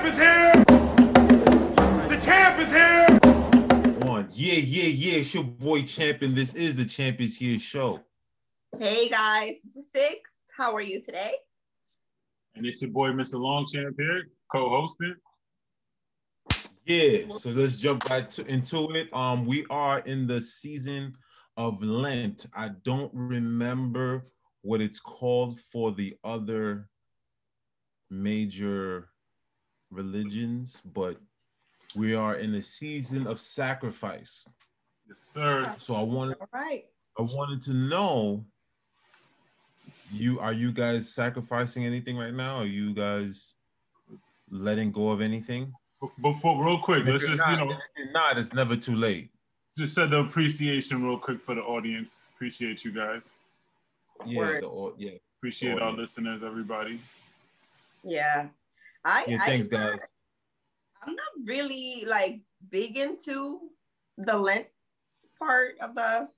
champ is here! The champ is here! Yeah. It's your boy Champion. This is the Champions Here show. Hey guys, this is Six. How are you today? And it's your boy, Mr. Longchamp here, co-hosting. Yeah, so let's jump right into it. We are in the season of Lent. I don't remember what it's called for the other major religions, but we are in a season of sacrifice. Yes, sir. So I wanted to know, are you guys sacrificing anything right now? Are you guys letting go of anything? Before, real quick, let's just, if you're not, it's never too late. Just said the appreciation real quick for the audience. Appreciate you guys. Yeah, Appreciate our listeners, everybody. Yeah. Thanks, guys. I'm not really like big into the Lent part of the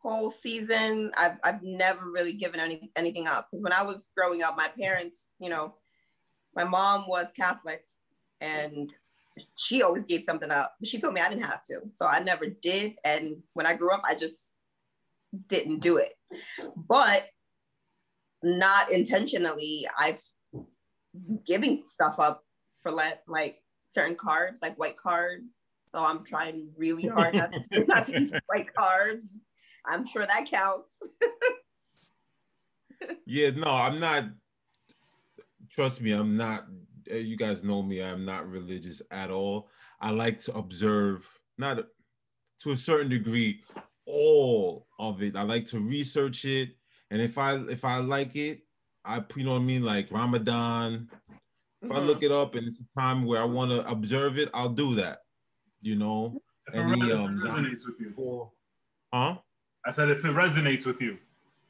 whole season. I've never really given anything up, because when I was growing up, my parents, my mom was Catholic and she always gave something up, but she told me I didn't have to, so I never did. And when I grew up, I just didn't do it, but not intentionally. I've giving stuff up for Lent, like certain carbs, like white carbs. So I'm trying really hard not to eat white carbs. I'm sure that counts. Yeah, no, I'm not. Trust me, I'm not. You guys know me. I'm not religious at all. I like to observe, not to a certain degree, all of it. I like to research it, and if I like it, you know what I mean, like Ramadan. If I look it up and it's a time where I want to observe it, I'll do that. If it resonates with you. Huh? I said if it resonates with you.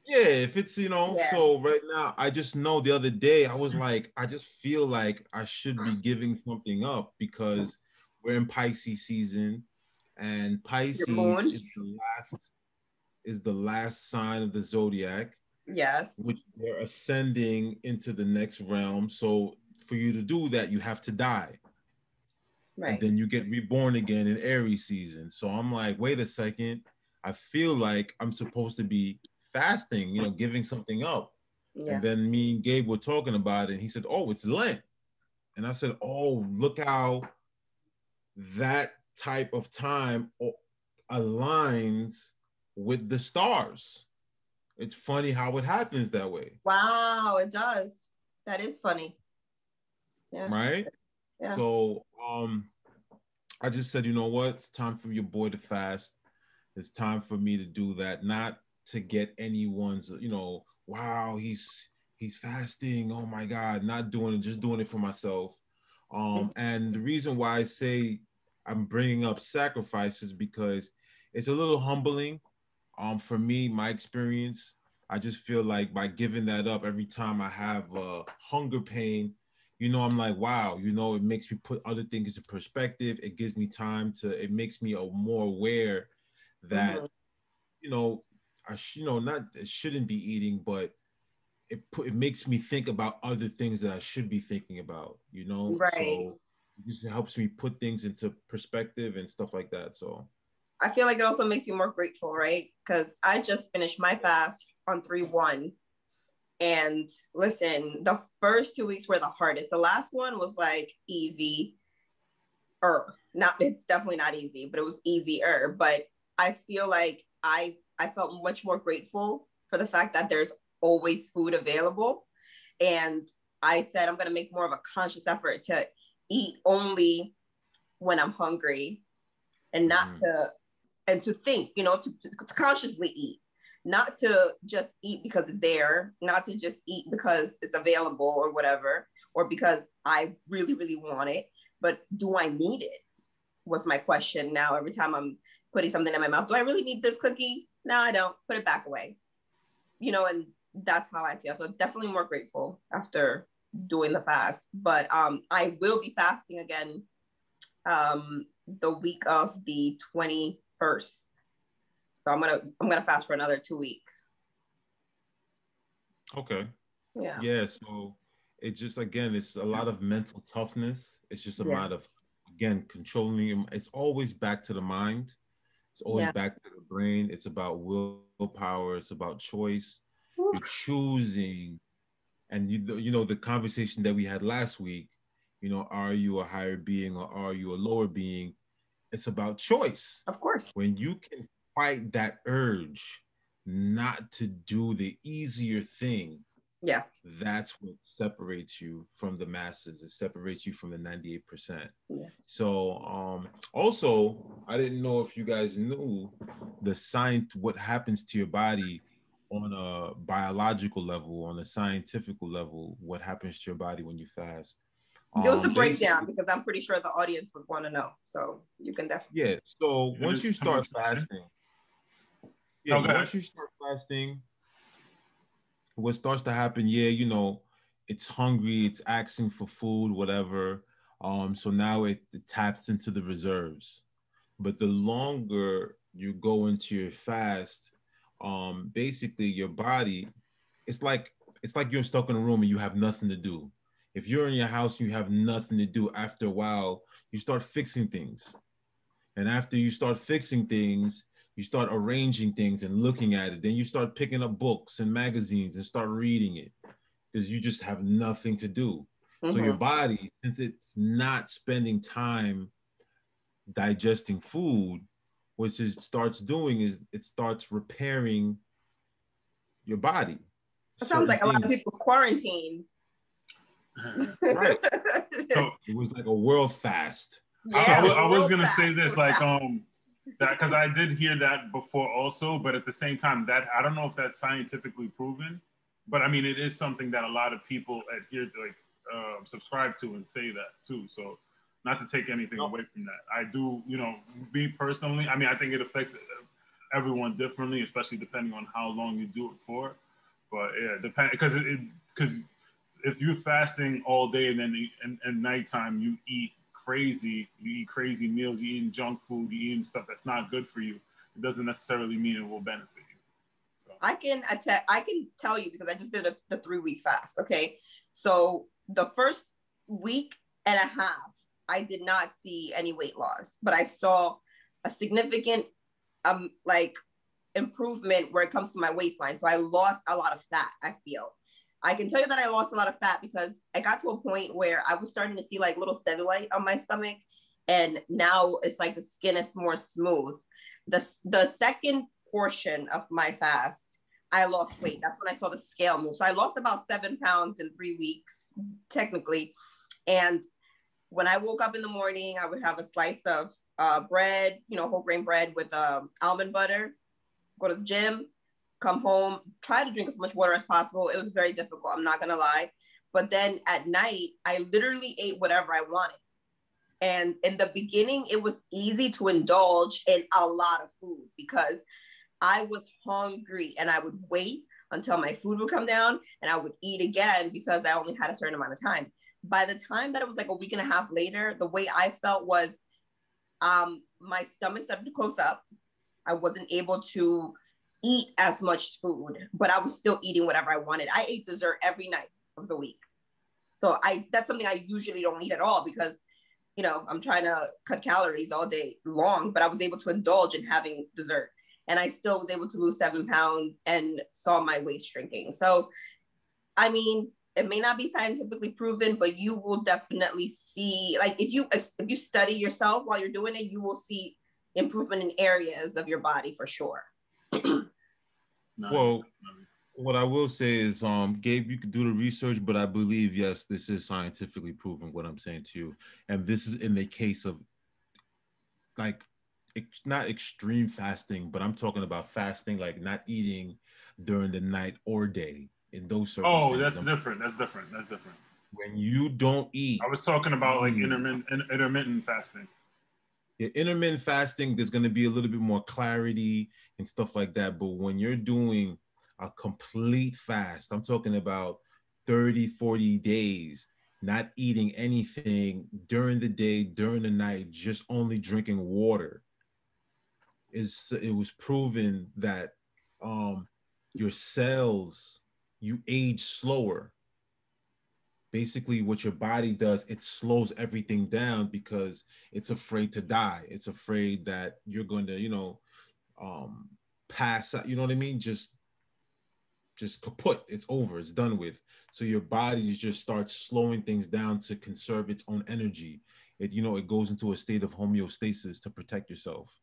Yeah, if it's, so right now, I just know the other day, I was like, I just feel like I should be giving something up because we're in Pisces season, and Pisces is the last sign of the zodiac. Yes. Which they're ascending into the next realm. So for you to do that, you have to die. Right. And then you get reborn again in Aries season. So I'm like, wait a second. I feel like I'm supposed to be fasting, giving something up. Yeah. And then me and Gabe were talking about it. And he said, oh, it's Lent. And I said, oh, look how that type of time aligns with the stars. It's funny how it happens that way. Wow, it does. That is funny. Yeah. Right? Yeah. So I just said, you know what? It's time for your boy to fast. It's time for me to do that, not to get anyone's, wow, he's fasting. Oh my God, not doing it, just doing it for myself. And the reason why I say I'm bringing up sacrifices because it's a little humbling. For me, my experience, I just feel like by giving that up every time I have hunger pain, I'm like, wow, it makes me put other things into perspective. It gives me time it makes me more aware that, I shouldn't be eating, but it makes me think about other things that I should be thinking about, Right. So it just helps me put things into perspective and stuff like that. So I feel like it also makes you more grateful, right? Because I just finished my fast on 3/1. And listen, the first 2 weeks were the hardest. The last one was like easy. It's definitely not easy, but it was easier. But I feel like I felt much more grateful for the fact that there's always food available. And I said, I'm going to make more of a conscious effort to eat only when I'm hungry and not to think, to consciously eat, not to just eat because it's there, not to just eat because it's available or whatever, or because I really, really want it, but do I need it? Was my question. Now, every time I'm putting something in my mouth, do I really need this cookie? No, I don't. Put it back away. And that's how I feel. So definitely more grateful after doing the fast. But I will be fasting again the week of the 21st. So I'm gonna fast for another 2 weeks. Okay. Yeah. Yeah. So It's just, again, it's a lot of mental toughness. It's just a Yeah. matter of, again, controlling it's always back to the mind. It's always Yeah. back to the brain. It's about willpower. It's about choice. Oof. You're choosing. And you know, the conversation that we had last week, you know, are you a higher being or are you a lower being? It's about choice. Of course. When you can fight that urge not to do the easier thing, Yeah. that's what separates you from the masses. It separates you from the 98%. Yeah. So also, I didn't know if you guys knew the science, what happens to your body on a biological level, on a scientific level, what happens to your body when you fast. Give us a Basically, breakdown, because I'm pretty sure the audience would want to know. So you can definitely. yeah. So once is you start interesting. fasting, No, go ahead. once you start fasting, what starts to happen, you know, it's hungry, it's asking for food, whatever. So now it taps into the reserves. But the longer you go into your fast, basically your body, it's like you're stuck in a room and you have nothing to do. If you're in your house and you have nothing to do, after a while, you start fixing things. And after you start fixing things, you start arranging things and looking at it. Then you start picking up books and magazines and start reading it because you just have nothing to do. So your body, since it's not spending time digesting food, what it starts doing is it starts repairing your body. It sounds like a lot of things. people's quarantine. Right. So It was like a world fast. I was real gonna fast. say this, like that, because I did hear that before also, but at the same time, that I don't know if that's scientifically proven, but I mean, it is something that a lot of people adhere to, like subscribe to and say that too. So not to take anything away from that, I do, you know, me personally, I mean, I think it affects everyone differently, especially depending on how long you do it for. But yeah, because if you're fasting all day and then at nighttime you eat crazy meals, you eating junk food, you eating stuff that's not good for you, it doesn't necessarily mean it will benefit you. So. I can tell you, because I just did the 3-week fast. Okay, so the first week and a half, I did not see any weight loss, but I saw a significant like improvement where it comes to my waistline. So I lost a lot of fat. I feel. I can tell you that I lost a lot of fat because I got to a point where I was starting to see like little cellulite on my stomach. And now it's like the skin is more smooth. The second portion of my fast, I lost weight. That's when I saw the scale move. So I lost about 7 pounds in 3 weeks, technically. And when I woke up in the morning, I would have a slice of bread, you know, whole grain bread with almond butter, go to the gym, come home, try to drink as much water as possible. It was very difficult, I'm not gonna lie. But then at night, I literally ate whatever I wanted. And in the beginning, it was easy to indulge in a lot of food because I was hungry and I would wait until my food would come down and I would eat again because I only had a certain amount of time. By the time that it was like a week and a half later, the way I felt was my stomach started to close up. I wasn't able to eat as much food, but I was still eating whatever I wanted. I ate dessert every night of the week. So that's something I usually don't eat at all because, you know, I'm trying to cut calories all day long, but I was able to indulge in having dessert. And I still was able to lose 7 pounds and saw my waist shrinking. So, I mean, it may not be scientifically proven, but you will definitely see, like if you study yourself while you're doing it, you will see improvement in areas of your body for sure. Well, what I will say is, Gabe, you could do the research, but I believe, yes, this is scientifically proven, what I'm saying to you. And this is in the case of, like, not extreme fasting, but I'm talking about fasting, like not eating during the night or day in those circumstances. Oh, that's different. That's different. When you don't eat. I was talking about like intermittent fasting. Yeah, intermittent fasting, there's going to be a little bit more clarity and stuff like that. But when you're doing a complete fast, I'm talking about 30, 40 days, not eating anything during the day, during the night, just only drinking water. It was proven that your cells, you age slower. basically what your body does, it slows everything down because it's afraid to die. It's afraid that you're going to, pass out, you know what I mean? Just kaput. It's over. It's done with. So your body just starts slowing things down to conserve its own energy. It goes into a state of homeostasis to protect yourself.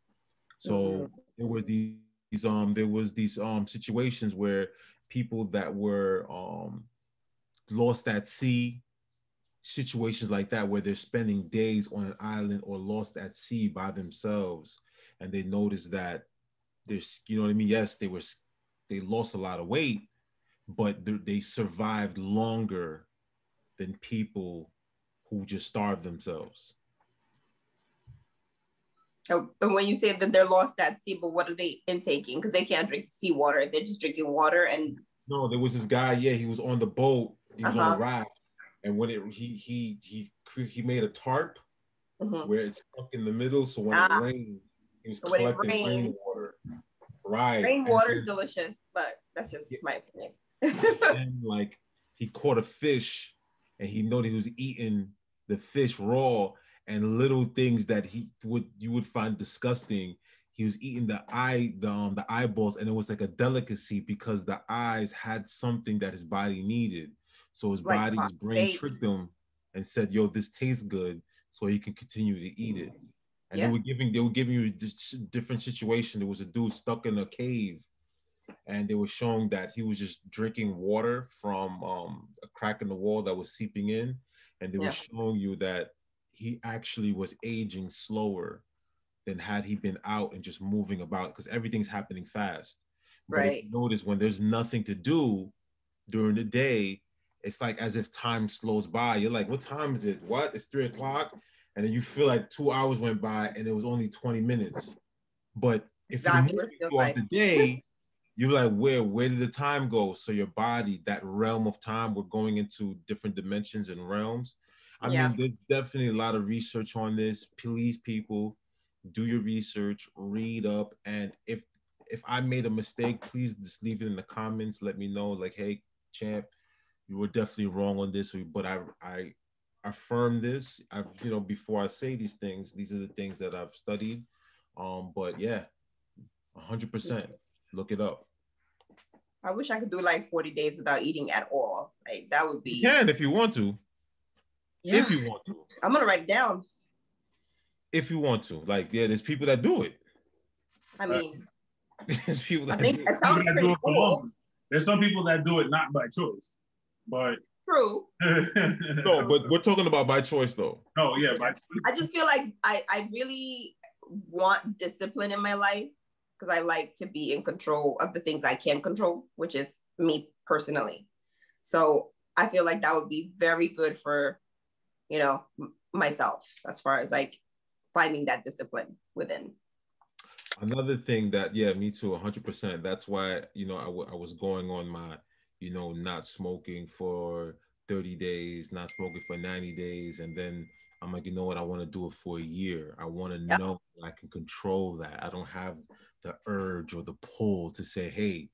So there was these situations where people that were lost at sea, situations like that where they're spending days on an island or lost at sea by themselves, and they noticed that there's, you know what I mean? Yes, they lost a lot of weight, but they survived longer than people who just starved themselves. So, and when you say that they're lost at sea, but what are they intaking? Because they can't drink seawater. They're just drinking water. And no, there was this guy. Yeah, he was on the boat. He was on a raft, and when he made a tarp where it's stuck in the middle. So when it rained, he was collecting rainwater. Right. Rainwater is delicious, but that's just my opinion. And like he caught a fish, and he noticed he was eating the fish raw. And little things that you would find disgusting, he was eating the eyeballs, and it was like a delicacy because the eyes had something that his body needed. So his body's brain tricked him and said, "Yo, this tastes good," so he can continue to eat it. And they were giving you different situations. There was a dude stuck in a cave, and they were showing that he was just drinking water from a crack in the wall that was seeping in, and they were showing you that he actually was aging slower than had he been out and just moving about, because everything's happening fast. But if you notice, when there's nothing to do during the day, it's like as if time slows by. You're like, what time is it? What? It's 3 o'clock. And then you feel like 2 hours went by and it was only 20 minutes. But if you're moving throughout the day, you're like, where did the time go? So your body, that realm of time, we're going into different dimensions and realms. I mean, there's definitely a lot of research on this. Please, people, do your research, read up. And if I made a mistake, please just leave it in the comments. Let me know, like, hey, champ, you were definitely wrong on this. But I affirm this. Before I say these things, these are the things that I've studied. But yeah, 100%. Look it up. I wish I could do like 40 days without eating at all. Like that would be. You can if you want to. Yeah. If you want to. I'm gonna write it down. If you want to. Like, there's people that do it. I mean, there's people that do it. Cool. There's some people that do it not by choice, but true. No, but we're talking about by choice though. No, yeah, I just feel like I really want discipline in my life because I like to be in control of the things I can control, which is me personally. So I feel like that would be very good for, myself as far as like finding that discipline within. Another thing that, me too, 100%. That's why, I was going on my, not smoking for 30 days, not smoking for 90 days. And then I'm like, you know what? I want to do it for a year. I want to know I can control that. I don't have the urge or the pull to say, hey,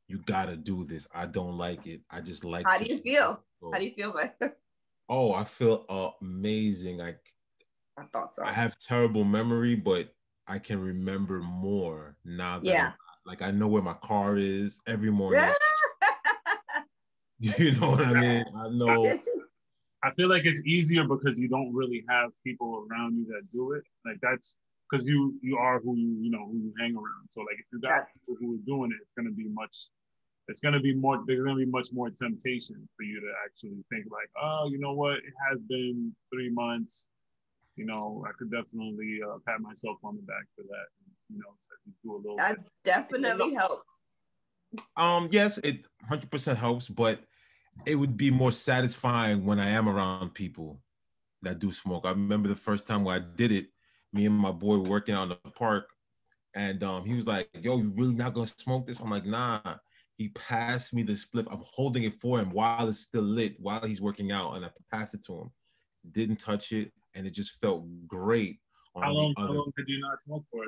you got to do this. I don't like it. I just like How do you feel? How do you feel about it? Oh, I feel amazing. I thought so. I have terrible memory, but I can remember more now that I know where my car is every morning. You know what I mean? I know. I feel like it's easier because you don't really have people around you that do it. Like that's because you are who who you hang around. So like if you got people who are doing it, there's gonna be much more temptation for you to actually think like, oh, you know what? It has been 3 months. I could definitely pat myself on the back for that. So do a little. That definitely helps. Yes, it 100% helps, but it would be more satisfying when I am around people that do smoke. I remember the first time where I did it, me and my boy were working out in the park, and he was like, yo, you really not gonna smoke this? I'm like, nah. He passed me the spliff. I'm holding it for him while it's still lit, while he's working out, and I passed it to him. Didn't touch it, and it just felt great. How long did you not smoke for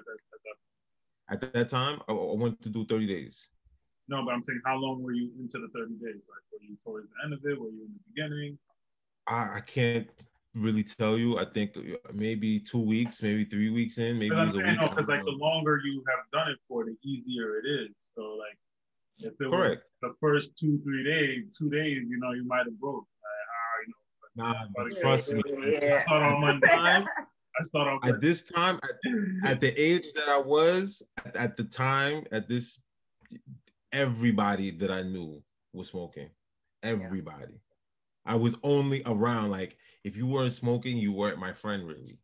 at that time? I went to do 30 days. No, but I'm saying, how long were you into the 30 days? Like, were you towards the end of it? Were you in the beginning? I can't really tell you. I think maybe 2 weeks, maybe 3 weeks in, maybe Because I'm it was a saying week. no, because like the longer you have done it for, the easier it is. So like if it was Correct. the first 2 days, you know, you might have broke. Nah, but Like, trust me. Yeah. I start on Monday. Time, I start off at this time, at the age that I was, at the time, at this, everybody that I knew was smoking. Everybody. I was only around, like, if you weren't smoking, you weren't my friend, really.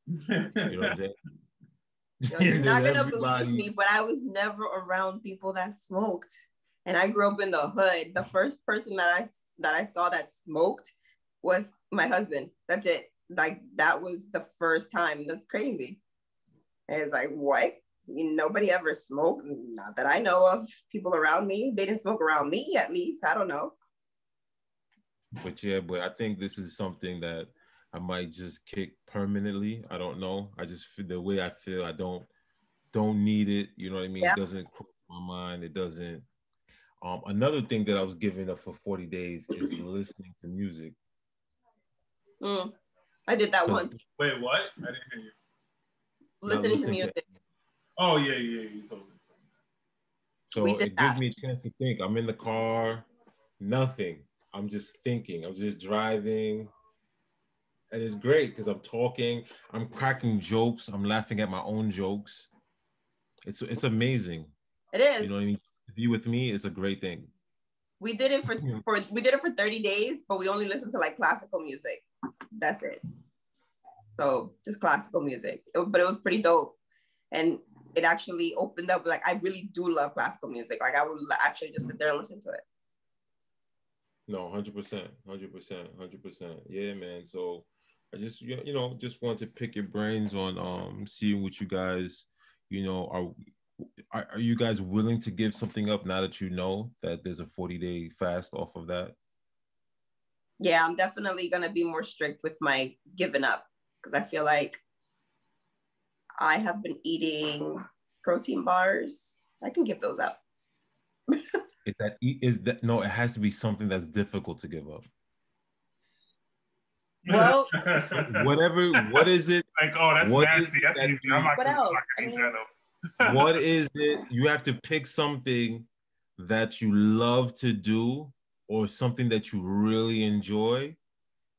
You know what I'm saying? Yo, you're not gonna believe me, but I was never around people that smoked. And I grew up in the hood. The first person that I saw that smoked was my husband. That's it. Like that was the first time. That's crazy. And it's like, what? Nobody ever smoked. Not that I know of. People around me, they didn't smoke around me, at least. I don't know. But yeah, but I think this is something that I might just kick permanently. I don't know. I just feel the way I feel. I don't need it. You know what I mean? Yeah. It doesn't cross my mind. It doesn't. Another thing that I was giving up for 40 days is listening to music. I did that once. Wait, what? I didn't hear you. Listening to music. Oh yeah, you told me. So it gives me a chance to think. I'm in the car, nothing. I'm just thinking. I'm just driving. And it's great because I'm talking, I'm cracking jokes, I'm laughing at my own jokes. It's amazing. It is. You know what I mean? To be with me, it's a great thing. We did it for 30 days, but we only listened to like classical music. That's it. So just classical music. But it was pretty dope. And it actually opened up, like, I really do love classical music. Like, I would actually just sit there and listen to it. No, 100%. Yeah, man. So I just, just want to pick your brains on seeing what you guys, are you guys willing to give something up now that you know that there's a 40-day fast off of that? Yeah, I'm definitely going to be more strict with my giving up because I feel like I have been eating protein bars. I can give those up. No, it has to be something that's difficult to give up. Well, what is it? Like, oh, that's nasty. That's easy. What else? What is it? You have to pick something that you love to do or something that you really enjoy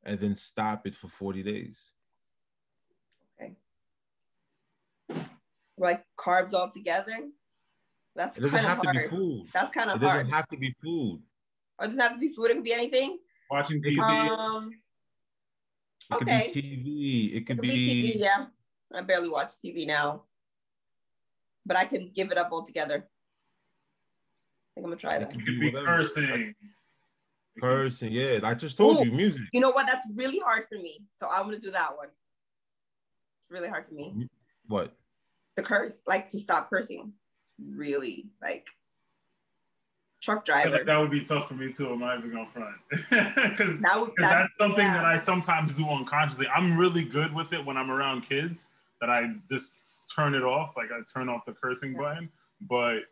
and then stop it for 40 days. Okay. Like carbs altogether? That's kind of hard. It doesn't have to be food. That's kind of hard. It doesn't have to be food. Oh, it doesn't have to be food. It could be anything? Watching TV. It could be TV. It could be TV, yeah. I barely watch TV now. But I can give it up altogether. I think I'm going to try that. It could be cursing. Cursing, yeah. I just told you, music. You know what? That's really hard for me. So I'm going to do that one. It's really hard for me. What? To curse, like to stop cursing. Really, like truck driver. Like that would be tough for me too. I'm not even gonna front because that's something that I sometimes do unconsciously. I'm really good with it when I'm around kids that I just turn it off. Like I turn off the cursing button. But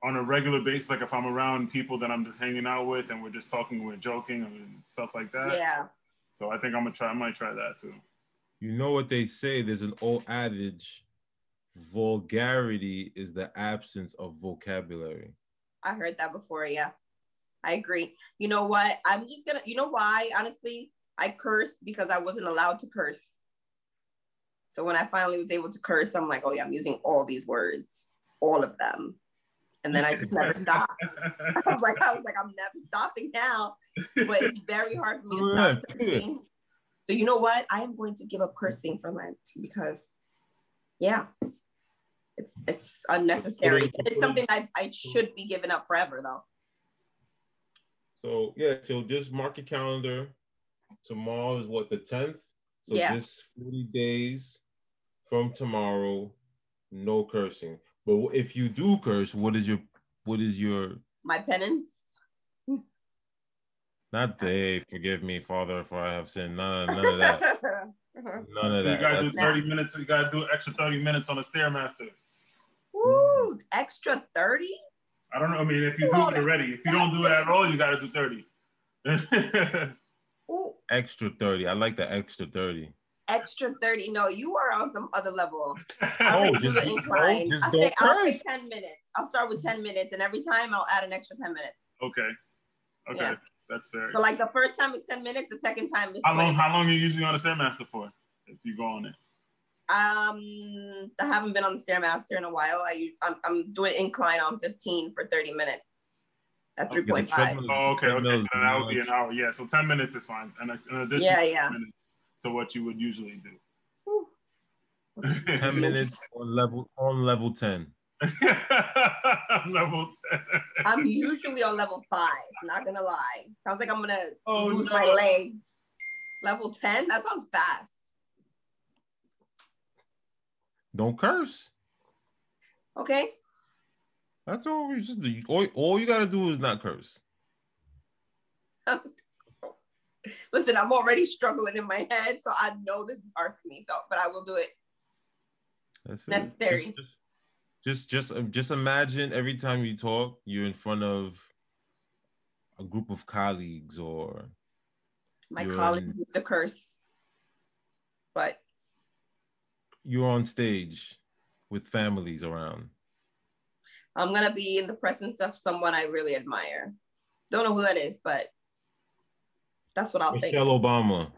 on a regular basis, like if I'm around people that I'm just hanging out with and we're just talking, we're joking and stuff like that. Yeah. So I think I might try that too. You know what they say? There's an old adage. Vulgarity is the absence of vocabulary. I heard that before. Yeah, I agree. You know what? I'm just gonna, you know why? Honestly, I cursed because I wasn't allowed to curse. So when I finally was able to curse, I'm like, oh yeah, I'm using all these words, all of them. And then I just never stopped. I was like, I'm never stopping now. But it's very hard for me to stop cursing. So you know what? I am going to give up cursing for Lent because, yeah. It's unnecessary. It's something I should be giving up forever, though. So yeah, so just mark your calendar. Tomorrow is what, the 10th? So just 40 days from tomorrow, no cursing. But if you do curse, what is your my penance? Not forgive me, Father, for I have sinned. None of that. None of that. You gotta do 30 minutes. You gotta do extra 30 minutes on the Stairmaster. Ooh, extra 30? I don't know. I mean, if you do it already, if you don't do it at all, you gotta do 30. Extra 30. I like the extra 30. Extra 30. No, you are on some other level. Oh, Do just the incline. just I'll don't say curse. 10 minutes. I'll start with 10 minutes, and every time I'll add an extra 10 minutes. Okay. Yeah. That's fair. So like the first time is 10 minutes, the second time is 20 minutes. How long are you usually on the Stairmaster for? If you go on it. I haven't been on the Stairmaster in a while. I'm doing incline on 15 for 30 minutes at 3.5. Oh, okay. So that would be an hour. Yeah, so 10 minutes is fine. And an additional 10 minutes to what you would usually do. 10 minutes on level 10. Level 10. I'm usually on level 5, not gonna lie. Sounds like I'm gonna lose my legs. Level 10? That sounds fast. Don't curse. Okay. That's all we just do. All you gotta do is not curse. Listen, I'm already struggling in my head, so I know this is hard for me. So, but I will do it. That's necessary. Just imagine every time you talk, you're in front of a group of colleagues or my colleagues used to curse, but you're on stage with families around. I'm gonna be in the presence of someone I really admire. Don't know who that is, but that's what I'll say. Michelle Obama.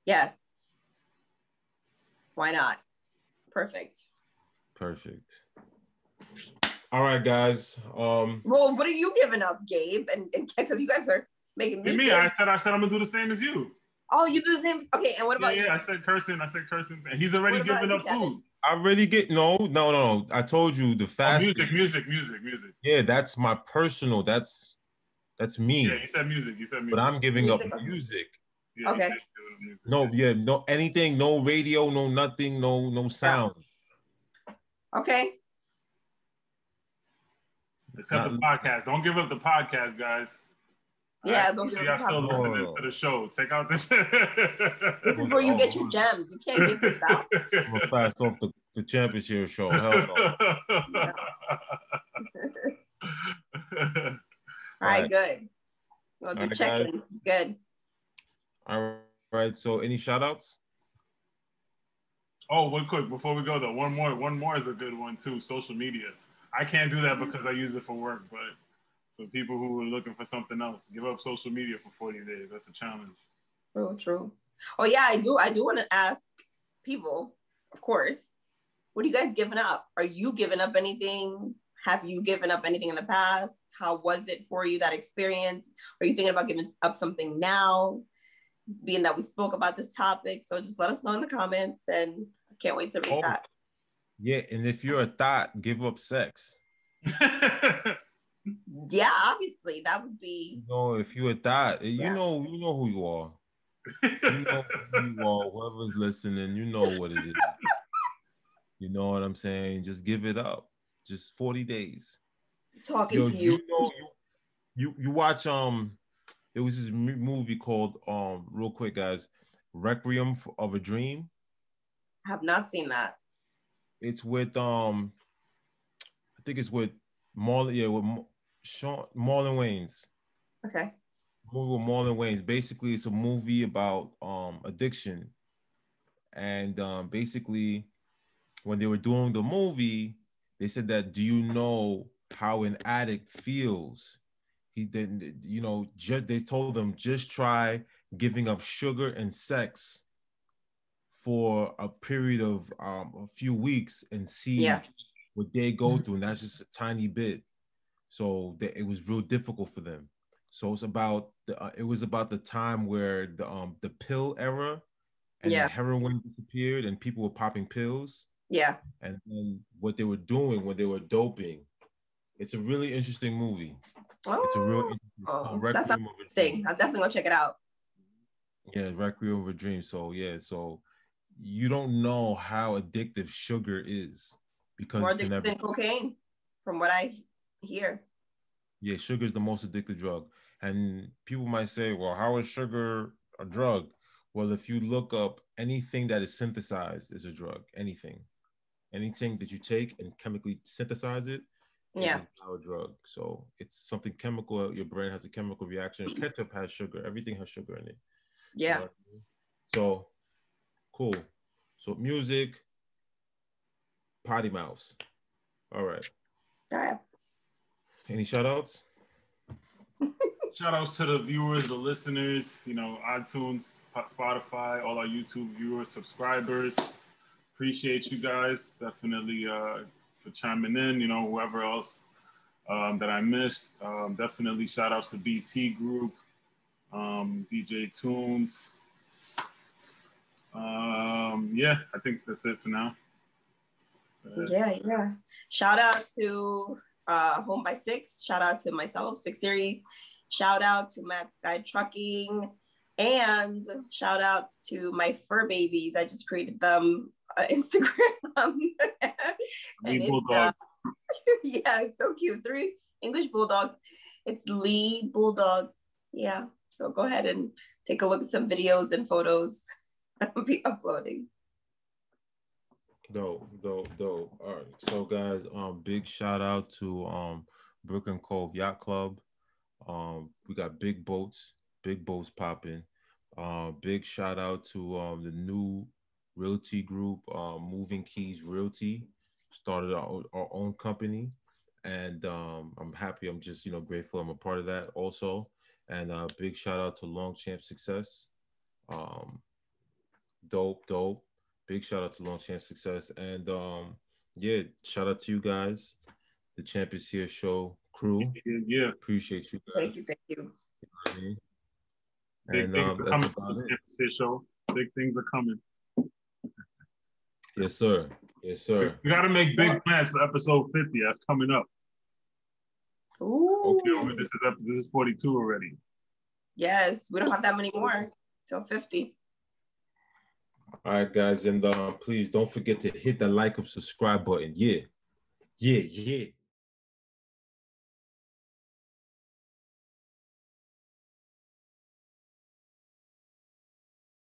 Yes. Why not? Perfect. All right, guys. Well, what are you giving up, Gabe? And because you guys are making me. I said I'm gonna do the same as you. Oh, you do the same. Okay, and what about you? I said cursing. He's already giving up food. I already get no. I told you the fast. Music. Yeah, that's my personal. That's me. Yeah, you said music. But I'm giving up music. Yeah, okay. No anything, no radio, no nothing, no sound. Okay. Except the podcast. Don't give up the podcast, guys. Yeah, don't give up. Y'all still listening to the show. Take out this. This is where you get your gems. You can't give this out. I'm gonna pass off the championship show. Hell no. All right, good. We'll do check-ins. Good. All right. So, any shout-outs? Oh, one quick before we go though. One more is a good one too. Social media. I can't do that because I use it for work, but for people who are looking for something else, give up social media for 40 days. That's a challenge. True. Oh yeah, I do want to ask people, of course, what are you guys giving up? Are you giving up anything? Have you given up anything in the past? How was it for you, that experience? Are you thinking about giving up something now, being that we spoke about this topic? So just let us know in the comments, and I can't wait to read that. Yeah, and if you're a thought, give up sex. Yeah, obviously that would be. If you're a thought, you know who you are. You know who you are. Whoever's listening, you know what it is. You know what I'm saying? Just give it up. Just 40 days. Talking to you. You watch it was this movie called real quick, guys, Requiem of a Dream. I have not seen that. It's with I think it's with Marlon Wayans. Okay. Movie with Marlon Wayans. Basically, it's a movie about addiction, and basically, when they were doing the movie, they said that, do you know how an addict feels? He didn't, they told them, just try giving up sugar and sex for a period of a few weeks and see what they go through. And that's just a tiny bit. So it was real difficult for them. So it was about the time where the pill era and the heroin disappeared and people were popping pills. Yeah. And then what they were doing when they were doping. It's a really interesting movie. It's a real interesting that's interesting. I'll definitely go check it out. Yeah, Requiem of a Dream. So you don't know how addictive sugar is because more addictive than cocaine, from what I hear. Yeah, sugar is the most addictive drug. And people might say, well, how is sugar a drug? Well, if you look up anything that is synthesized is a drug, anything that you take and chemically synthesize it, is now a drug. So it's something chemical. Your brain has a chemical reaction. Ketchup has sugar. Everything has sugar in it. Yeah. So cool. So music, Potty Mouse. All right. All right. Any shout outs? Shout outs to the viewers, the listeners, you know, iTunes, Spotify, all our YouTube viewers, subscribers. Appreciate you guys. Definitely for chiming in, you know, whoever else that I missed. Definitely shout outs to BT Group, DJ Tunes. Yeah, I think that's it for now. Yeah. Shout out to Home by Six. Shout out to myself, Six Series. Shout out to Matt Sky Trucking. And shout out to my fur babies. I just created them Instagram. And it's, yeah, it's so cute. 3 English bulldogs. It's Lee Bulldogs. Yeah. So go ahead and take a look at some videos and photos I'll be uploading. Dope. All right. So guys, big shout out to Brooklyn Cove Yacht Club. We got big boats popping. Big shout out to the new realty group, Moving Keys Realty. Started our own company, and I'm happy. I'm just grateful. I'm a part of that also. And big shout out to Longchamp Success. Dope. Big shout out to Longchamp Success. And yeah, shout out to you guys, the Champ is Here show crew. Yeah. Appreciate you guys. Thank you. You know what I mean? Big things are coming from the Champ is Here show. Big things are coming. Yes, sir. We got to make big plans for episode 50. That's coming up. Ooh. Okay, this is 42 already. Yes, we don't have that many more till 50. All right, guys, and please don't forget to hit the like and subscribe button. Yeah.